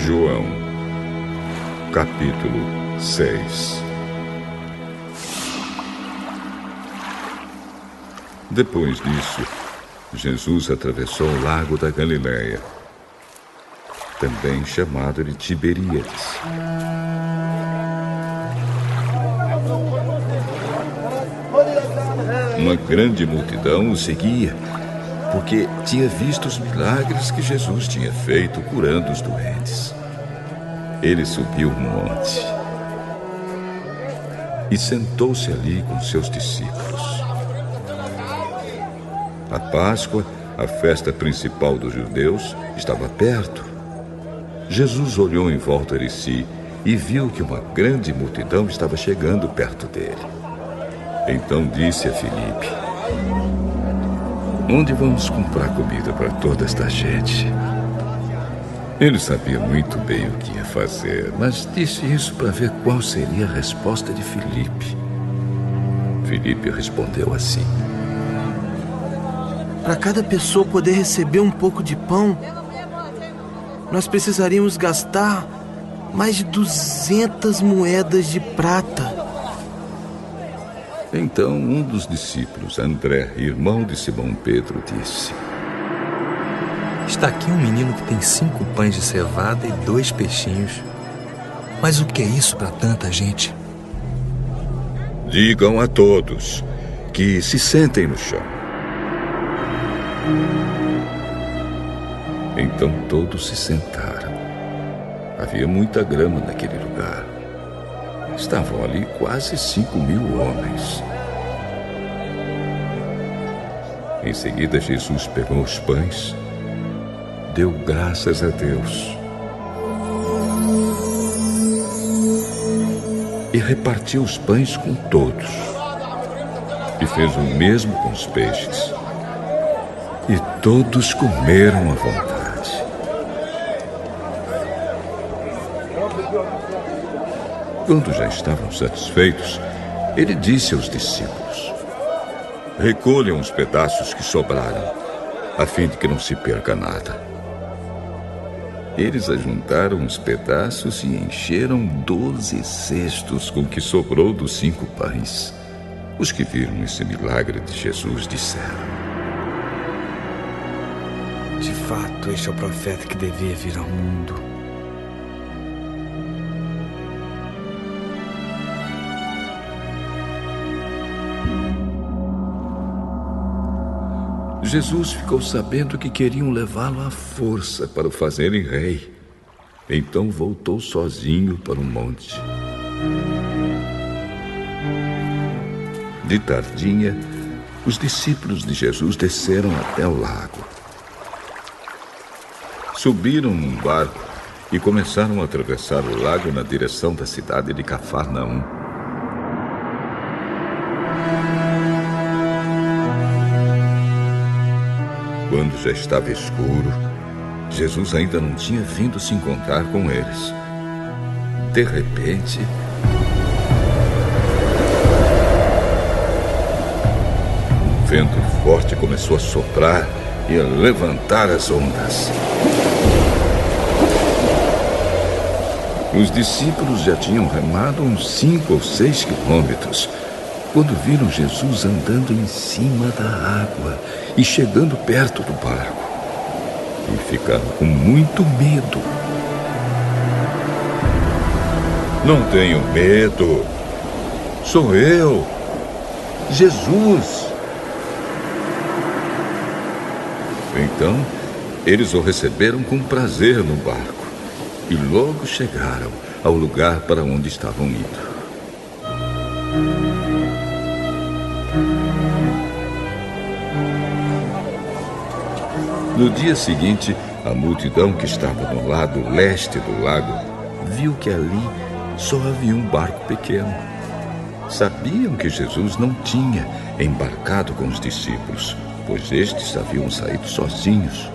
João, capítulo 6. Depois disso, Jesus atravessou o lago da Galileia, também chamado de Tiberíades. Uma grande multidão o seguia, porque tinha visto os milagres que Jesus tinha feito curando os doentes. Ele subiu um monte e sentou-se ali com seus discípulos. A Páscoa, a festa principal dos judeus, estava perto. Jesus olhou em volta de si e viu que uma grande multidão estava chegando perto dele. Então disse a Filipe: "Onde vamos comprar comida para toda esta gente?" Ele sabia muito bem o que ia fazer, mas disse isso para ver qual seria a resposta de Filipe. Filipe respondeu assim: "Para cada pessoa poder receber um pouco de pão, nós precisaríamos gastar mais de 200 moedas de prata." Então um dos discípulos, André, irmão de Simão Pedro, disse: "Está aqui um menino que tem 5 pães de cevada e 2 peixinhos. Mas o que é isso para tanta gente?" "Digam a todos que se sentem no chão." Então todos se sentaram. Havia muita grama naquele lugar. Estavam ali quase 5.000 homens. Em seguida, Jesus pegou os pães, deu graças a Deus e repartiu os pães com todos. E fez o mesmo com os peixes. E todos comeram à vontade. Quando já estavam satisfeitos, ele disse aos discípulos: "Recolham os pedaços que sobraram, a fim de que não se perca nada." Eles ajuntaram os pedaços e encheram 12 cestos com o que sobrou dos 5 pães. Os que viram esse milagre de Jesus disseram: "De fato, este é o profeta que devia vir ao mundo." Jesus ficou sabendo que queriam levá-lo à força para o fazerem rei. Então voltou sozinho para o monte. De tardinha, os discípulos de Jesus desceram até o lago. Subiram num barco e começaram a atravessar o lago na direção da cidade de Cafarnaum. Quando já estava escuro, Jesus ainda não tinha vindo se encontrar com eles. De repente, um vento forte começou a soprar e a levantar as ondas. Os discípulos já tinham remado uns 5 ou 6 quilômetros quando viram Jesus andando em cima da água e chegando perto do barco. E ficaram com muito medo. "Não tenham medo. Sou eu, Jesus." Então, eles o receberam com prazer no barco e logo chegaram ao lugar para onde estavam indo. No dia seguinte, a multidão que estava no lado leste do lago viu que ali só havia um barco pequeno. Sabiam que Jesus não tinha embarcado com os discípulos, pois estes haviam saído sozinhos.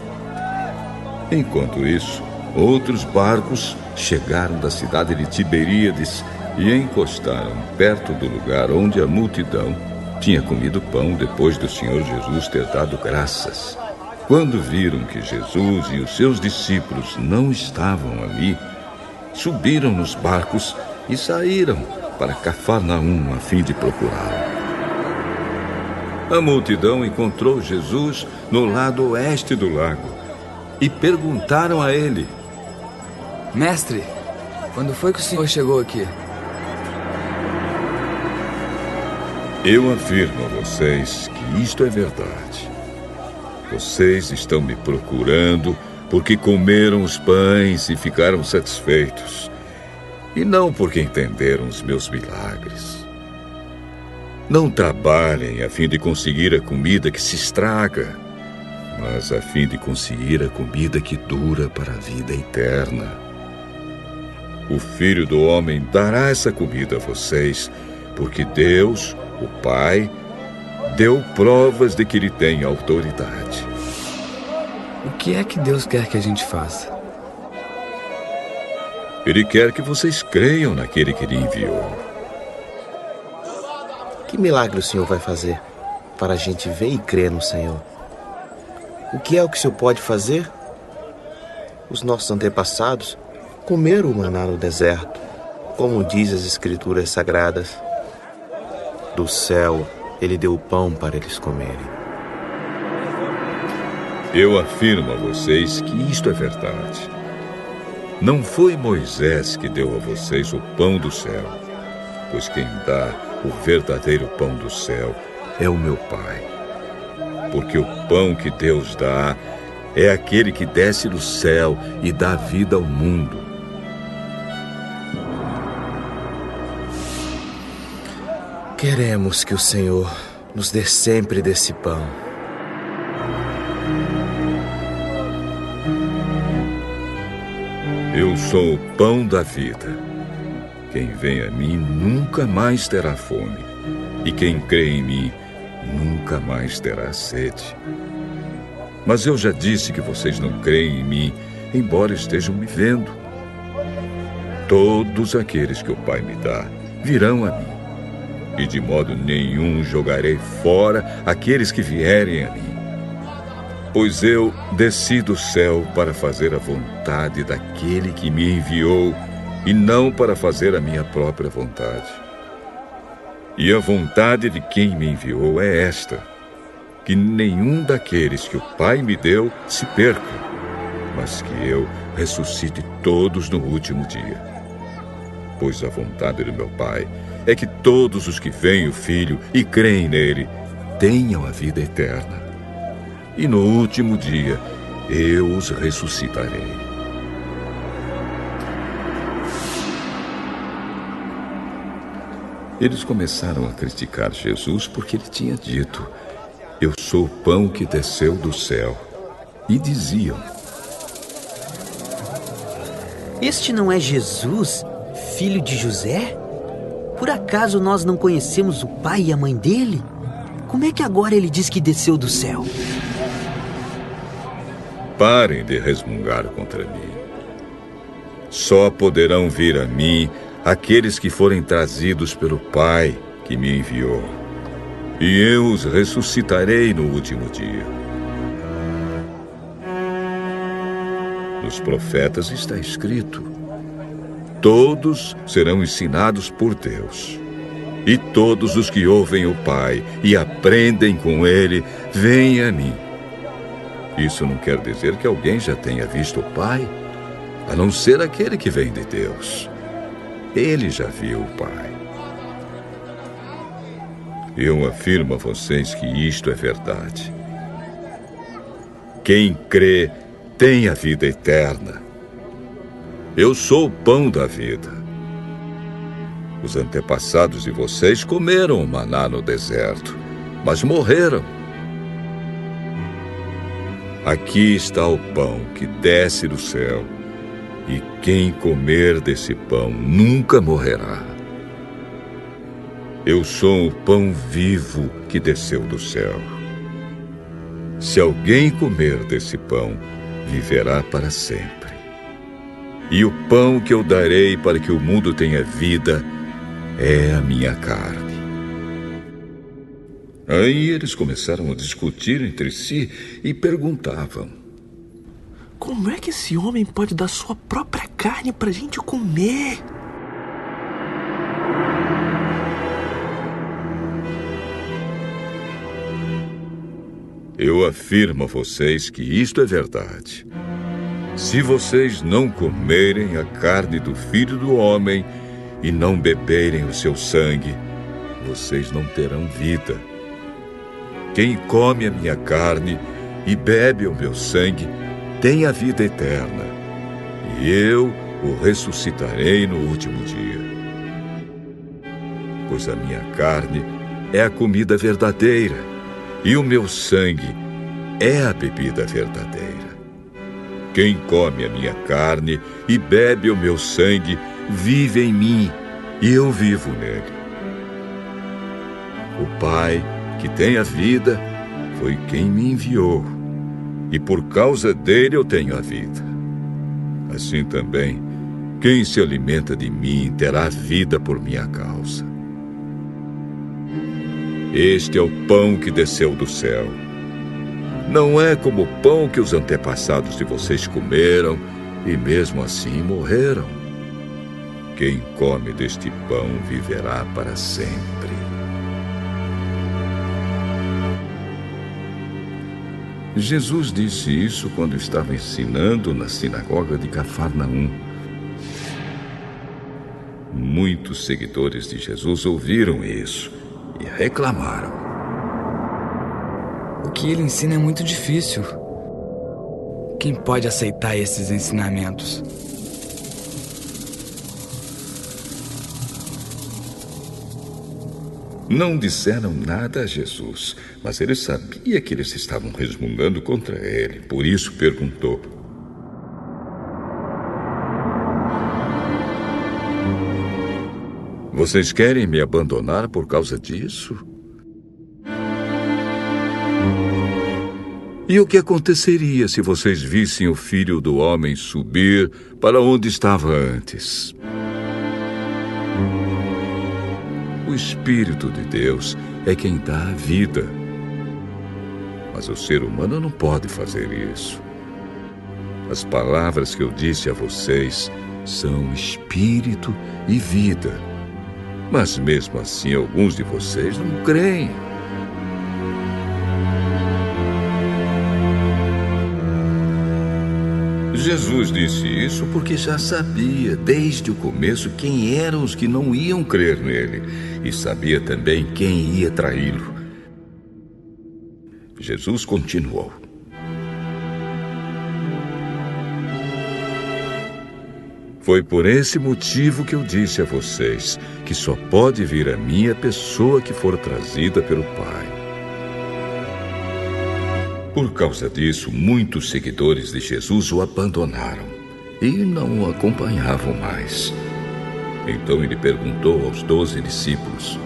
Enquanto isso, outros barcos chegaram da cidade de Tiberíades e encostaram perto do lugar onde a multidão tinha comido pão depois do Senhor Jesus ter dado graças. quando viram que Jesus e os seus discípulos não estavam ali, subiram nos barcos e saíram para Cafarnaum a fim de procurá-lo. A multidão encontrou Jesus no lado oeste do lago e perguntaram a ele: Mestre, quando foi que o senhor chegou aqui? Eu afirmo a vocês que isto é verdade. Vocês estão me procurando porque comeram os pães e ficaram satisfeitos, e não porque entenderam os meus milagres. Não trabalhem a fim de conseguir a comida que se estraga, mas a fim de conseguir a comida que dura para a vida eterna. O Filho do Homem dará essa comida a vocês, porque Deus, o Pai, deu provas de que ele tem autoridade. O que é que Deus quer que a gente faça? Ele quer que vocês creiam naquele que ele enviou. Que milagre o Senhor vai fazer para a gente ver e crer no Senhor? O que é o que o Senhor pode fazer? Os nossos antepassados comeram o maná no deserto, como diz as Escrituras Sagradas. Do céu, ele deu o pão para eles comerem. Eu afirmo a vocês que isto é verdade. Não foi Moisés que deu a vocês o pão do céu, pois quem dá o verdadeiro pão do céu é o meu Pai. Porque o pão que Deus dá é aquele que desce do céu e dá vida ao mundo. Queremos que o Senhor nos dê sempre desse pão. Eu sou o pão da vida. Quem vem a mim nunca mais terá fome, e quem crê em mim nunca mais terá sede. Mas eu já disse que vocês não creem em mim, embora estejam me vendo. Todos aqueles que o Pai me dá virão a mim, e de modo nenhum jogarei fora aqueles que vierem a mim. Pois eu desci do céu para fazer a vontade daquele que me enviou, e não para fazer a minha própria vontade. E a vontade de quem me enviou é esta: que nenhum daqueles que o Pai me deu se perca, mas que eu ressuscite todos no último dia. Pois a vontade do meu Pai é que todos os que veem o Filho e creem nele tenham a vida eterna. E no último dia eu os ressuscitarei. Eles começaram a criticar Jesus porque ele tinha dito: eu sou o pão que desceu do céu. E diziam: este não é Jesus, filho de José? Por acaso nós não conhecemos o pai e a mãe dele? Como é que agora ele diz que desceu do céu? Parem de resmungar contra mim. Só poderão vir a mim aqueles que forem trazidos pelo Pai que me enviou, e eu os ressuscitarei no último dia. Nos profetas está escrito: todos serão ensinados por Deus, e todos os que ouvem o Pai e aprendem com ele, vêm a mim. Isso não quer dizer que alguém já tenha visto o Pai, a não ser aquele que vem de Deus. Ele já viu o Pai. Eu afirmo a vocês que isto é verdade. Quem crê tem a vida eterna. Eu sou o pão da vida. Os antepassados de vocês comeram o maná no deserto, mas morreram. Aqui está o pão que desce do céu, e quem comer desse pão nunca morrerá. Eu sou o pão vivo que desceu do céu. Se alguém comer desse pão, viverá para sempre. E o pão que eu darei para que o mundo tenha vida é a minha carne. Aí eles começaram a discutir entre si e perguntavam: como é que esse homem pode dar sua própria carne pra gente comer? Eu afirmo a vocês que isto é verdade. Se vocês não comerem a carne do Filho do Homem e não beberem o seu sangue, vocês não terão vida. Quem come a minha carne e bebe o meu sangue tem a vida eterna, e eu o ressuscitarei no último dia. Pois a minha carne é a comida verdadeira, e o meu sangue é a bebida verdadeira. Quem come a minha carne e bebe o meu sangue vive em mim, e eu vivo nele. O Pai, que tem a vida, foi quem me enviou, e por causa dele eu tenho a vida. Assim também, quem se alimenta de mim terá vida por minha causa. Este é o pão que desceu do céu. Não é como o pão que os antepassados de vocês comeram e mesmo assim morreram. Quem come deste pão viverá para sempre. Jesus disse isso quando estava ensinando na sinagoga de Cafarnaum. Muitos seguidores de Jesus ouviram isso e reclamaram. O que ele ensina é muito difícil. Quem pode aceitar esses ensinamentos? Não disseram nada a Jesus, mas ele sabia que eles estavam resmungando contra ele. Por isso perguntou: vocês querem me abandonar por causa disso? E o que aconteceria se vocês vissem o Filho do Homem subir para onde estava antes? O Espírito de Deus é quem dá a vida. Mas o ser humano não pode fazer isso. As palavras que eu disse a vocês são espírito e vida. Mas mesmo assim, alguns de vocês não creem. Jesus disse isso porque já sabia desde o começo quem eram os que não iam crer nele e sabia também quem ia traí-lo. Jesus continuou: foi por esse motivo que eu disse a vocês que só pode vir a mim a pessoa que for trazida pelo Pai. Por causa disso, muitos seguidores de Jesus o abandonaram e não o acompanhavam mais. Então ele perguntou aos 12 discípulos: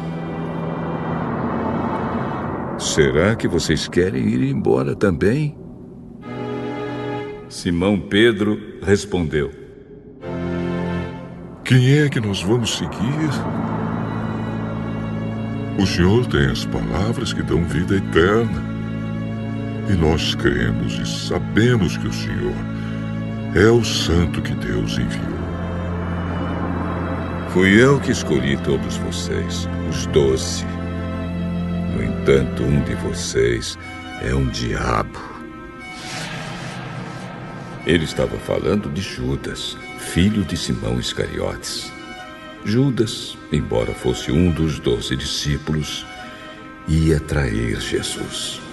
será que vocês querem ir embora também? Simão Pedro respondeu: quem é que nós vamos seguir? O Senhor tem as palavras que dão vida eterna. E nós cremos e sabemos que o Senhor é o Santo que Deus enviou. Fui eu que escolhi todos vocês, os 12. No entanto, um de vocês é um diabo. Ele estava falando de Judas, filho de Simão Iscariotes. Judas, embora fosse um dos 12 discípulos, ia trair Jesus.